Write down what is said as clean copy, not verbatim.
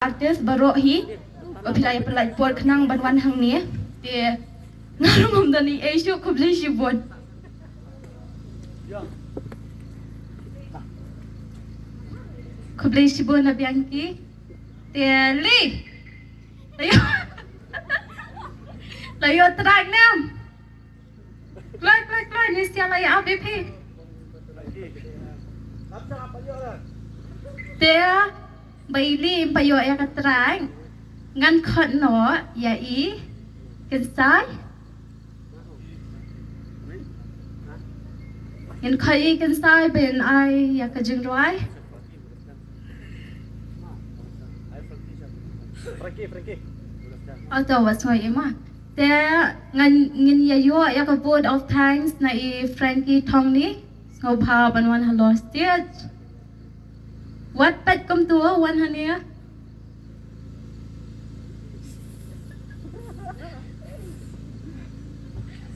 artis baru hi apilai pelai por kenang banwan hang ni te ngarung dani Asia kubli shibon na bianki te li layo trak nam klai ni sia lay ABP te Baili payo ya katrang ngan khot no ya I kan sai ngan khai kan sai ben ai ya ka jing roi auto was hoi ma te ngan ngin ya yo ya ka board of thanks na I Frankie Thong ni ngau pa ban wan hello stage What pet come to one honey?